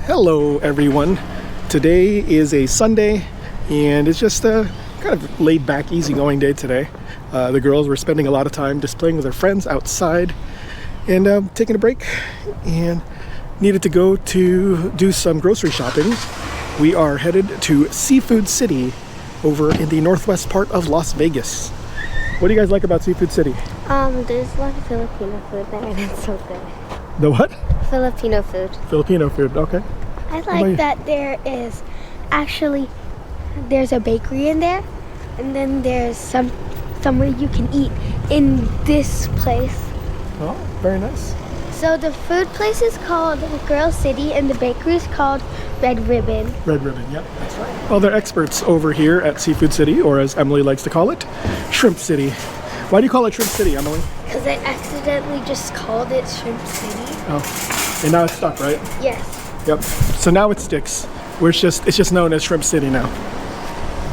Hello everyone. Today is a Sunday and it's just a kind of laid back, easygoing day today. The girls were spending a lot of time just playing with their friends outside and taking a break and needed to go to do some grocery shopping. We are headed to Seafood City over in the northwest part of Las Vegas. What do you guys like about Seafood City? There's a lot of Filipino food there and it's so good. The what? Filipino food. Filipino food, okay. I like that there's a bakery in there, and then there's somewhere you can eat in this place. Oh, very nice. So the food place is called Girl City and the bakery is called Red Ribbon. Red Ribbon, yep, that's right. Well, they're experts over here at Seafood City, or as Emily likes to call it, Shrimp City. Why do you call it Shrimp City, Emily? Because I accidentally just called it Shrimp City. Oh, and now it's stuck, right? Yes. Yep. So now it sticks. It's just known as Shrimp City now.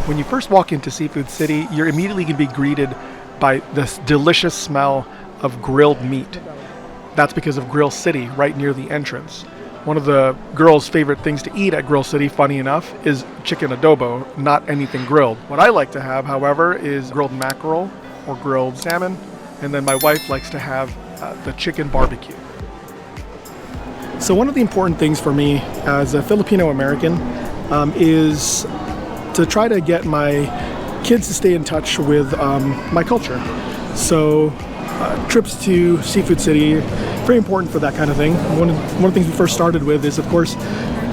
When you first walk into Seafood City, you're immediately going to be greeted by this delicious smell of grilled meat. That's because of Grill City, right near the entrance. One of the girls' favorite things to eat at Grill City, funny enough, is chicken adobo, not anything grilled. What I like to have, however, is grilled mackerel or grilled salmon, and then my wife likes to have the chicken barbecue. So one of the important things for me as a Filipino American is to try to get my kids to stay in touch with my culture. So trips to Seafood City, very important for that kind of thing. One of the things we first started with is, of course,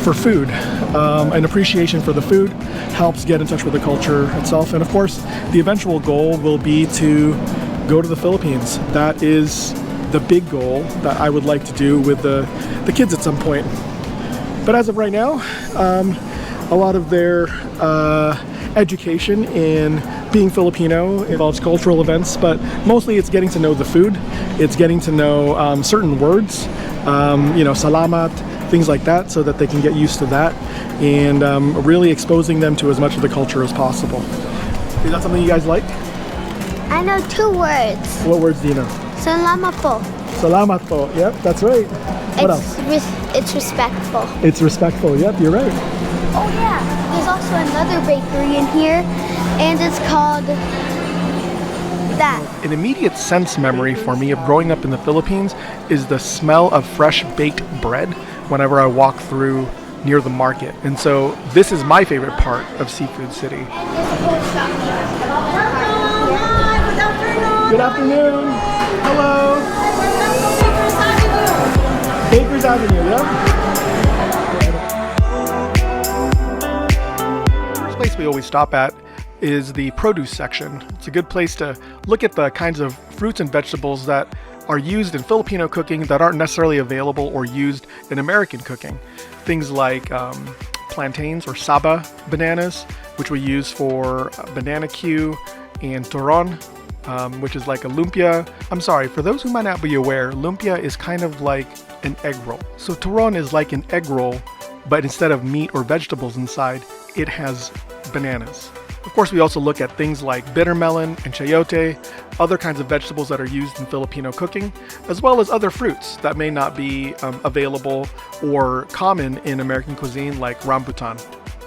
for food. An appreciation for the food helps get in touch with the culture itself. And of course, the eventual goal will be to go to the Philippines. That is the big goal that I would like to do with the kids at some point. But as of right now, a lot of their education in being Filipino involves cultural events, but mostly it's getting to know the food. It's getting to know certain words, salamat, things like that, so that they can get used to that, and really exposing them to as much of the culture as possible. Is that something you guys like? I know 2 words. What words do you know? Salamat po. Salamat po. Yep, that's right. What else? It's respectful. It's respectful. Yep, you're right. Oh yeah, there's also another bakery in here, and it's called that. An immediate sense memory for me of growing up in the Philippines is the smell of fresh baked bread whenever I walk through near the market. And so this is my favorite part of Seafood City. Good afternoon. Hello. Baker's Avenue, yeah? Place we always stop at is the produce section. It's a good place to look at the kinds of fruits and vegetables that are used in Filipino cooking that aren't necessarily available or used in American cooking. Things like plantains or saba bananas, which we use for banana Q, and turon, which is like a lumpia. I'm sorry, for those who might not be aware, lumpia is kind of like an egg roll. So turon is like an egg roll, but instead of meat or vegetables inside, it has bananas. Of course, we also look at things like bitter melon and chayote, other kinds of vegetables that are used in Filipino cooking, as well as other fruits that may not be available or common in American cuisine, like rambutan.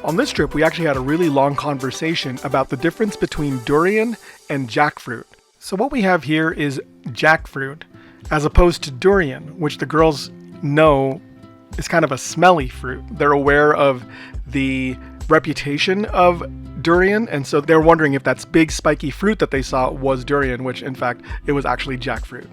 On this trip, we actually had a really long conversation about the difference between durian and jackfruit. So what we have here is jackfruit, as opposed to durian, which the girls know is kind of a smelly fruit. They're aware of the reputation of durian, and so they're wondering if that big spiky fruit that they saw was durian, which in fact it was actually jackfruit.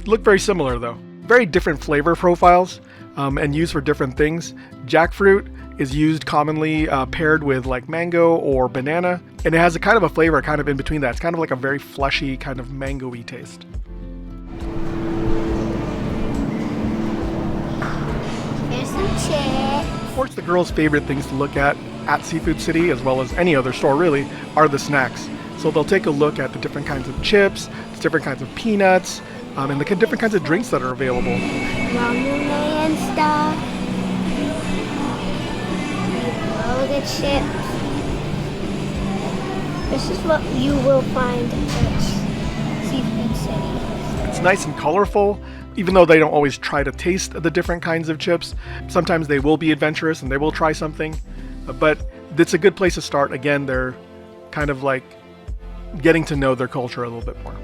Look very similar though. Very different flavor profiles and used for different things. Jackfruit is used commonly paired with like mango or banana, and it has a kind of a flavor kind of in between that. It's kind of like a very fleshy kind of mango-y taste. Here's some chips. Of course, the girls' favorite things to look at Seafood City, as well as any other store really, are the snacks. So they'll take a look at the different kinds of chips, the different kinds of peanuts, and the different kinds of drinks that are available. Ramen and stuff. Loaded chips. This is what you will find at Seafood City. It's nice and colorful. even though they don't always try to taste the different kinds of chips, sometimes they will be adventurous and they will try something. But it's a good place to start. Again, they're kind of like getting to know their culture a little bit more.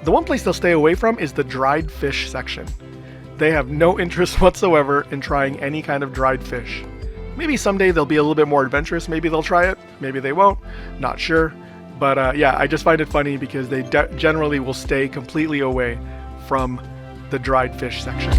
The one place they'll stay away from is the dried fish section. They have no interest whatsoever in trying any kind of dried fish. Maybe someday they'll be a little bit more adventurous. Maybe they'll try it. Maybe they won't. Not sure. But yeah, I just find it funny because they generally will stay completely away from the dried fish section.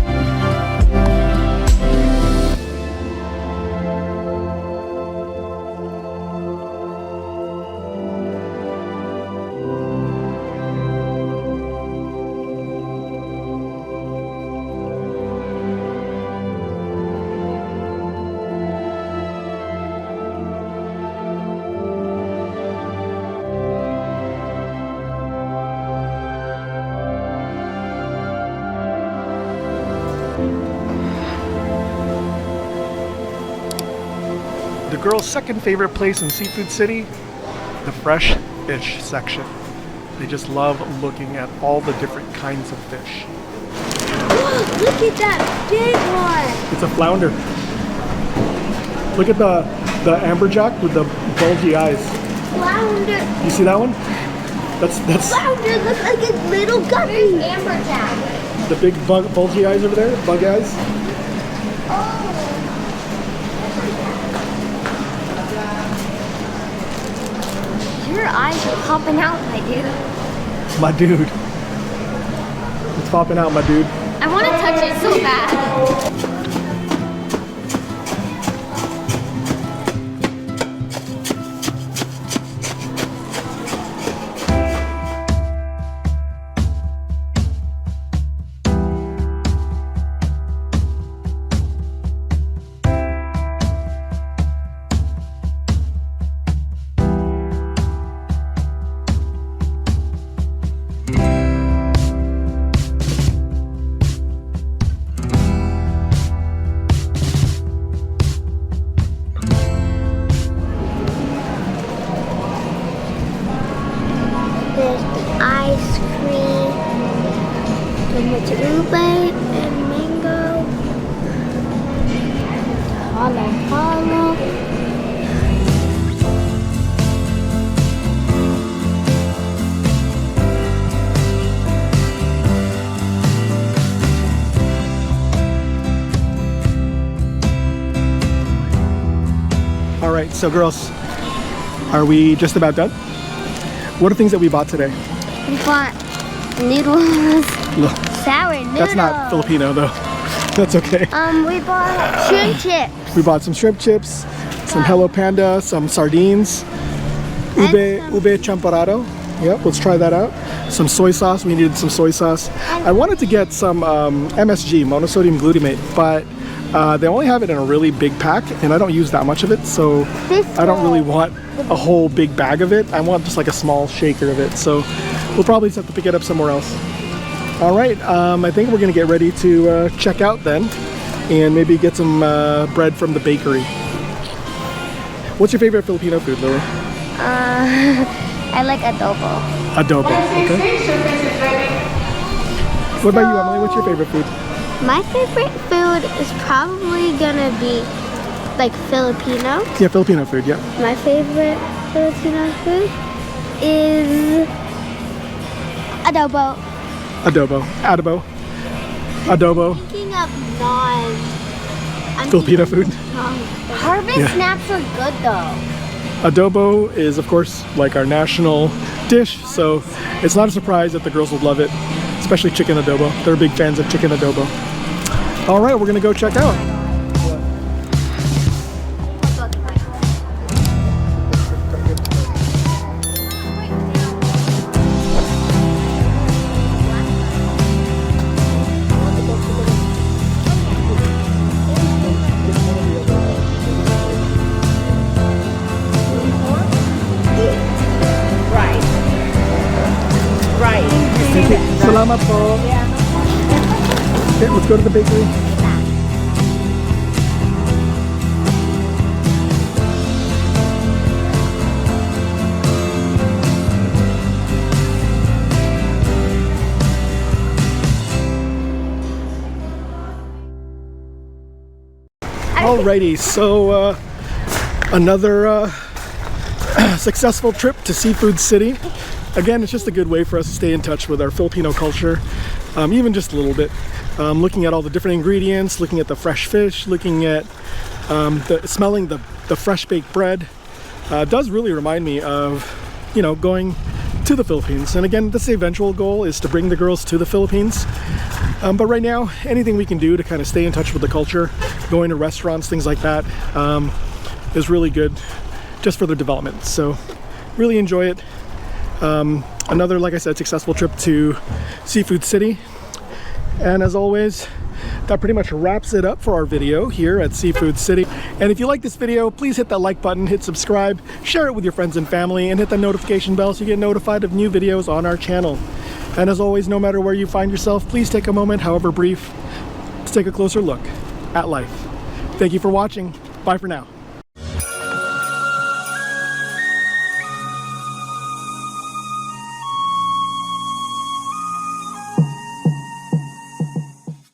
The girls' second favorite place in Seafood City, the fresh fish section. They just love looking at all the different kinds of fish. Oh, look at that big one. It's a flounder. Look at the amberjack with the bulgy eyes. Flounder. You see that one? That's Flounder looks like a little guppy. Amberjack. the big bulgy eyes over there, bug eyes. Oh. Your eyes are popping out, my dude. My dude. It's popping out, my dude. I want to touch it so bad. There's ice cream, with ube and mango, halo. All right, so girls, are we just about done? What are things that we bought today? We bought noodles, Look, sour noodles. that's not Filipino though. That's okay. We bought shrimp chips. We bought some shrimp chips, some Hello Panda, some sardines, ube champorado. Yep, let's try that out. Some soy sauce. We needed some soy sauce. I wanted to get some MSG, monosodium glutamate, but they only have it in a really big pack, and I don't use that much of it, so I don't really want a whole big bag of it. I want just like a small shaker of it, so we'll probably just have to pick it up somewhere else. All right, I think we're gonna get ready to check out then, and maybe get some bread from the bakery. What's your favorite Filipino food, Lily? I like adobo. Adobo, okay. What about you, Emily? What's your favorite food? My favorite food is probably gonna be like Filipino. Yeah, Filipino food, yeah. My favorite Filipino food is adobo. Adobo. Thinking of Filipino food. Harvest snaps are good though. Adobo is, of course, like our national dish, so it's not a surprise that the girls would love it, especially chicken adobo. They're big fans of chicken adobo. All right, we're gonna go check out. Salamat po. Okay, let's go to the bakery. Alrighty, so another successful trip to Seafood City. Again, it's just a good way for us to stay in touch with our Filipino culture, even just a little bit. Looking at all the different ingredients, looking at the fresh fish, looking at smelling the fresh baked bread. Does really remind me of, you know, going to the Philippines. And again, that's the eventual goal, is to bring the girls to the Philippines. But right now, anything we can do to kind of stay in touch with the culture, going to restaurants, things like that, is really good just for their development. So really enjoy it. Another, like I said, successful trip to Seafood City. And as always, that pretty much wraps it up for our video here at Seafood City. And if you like this video, please hit that like button, hit subscribe, share it with your friends and family, and hit the notification bell so you get notified of new videos on our channel. And as always, no matter where you find yourself, please take a moment, however brief, to take a closer look at life. Thank you for watching. Bye for now.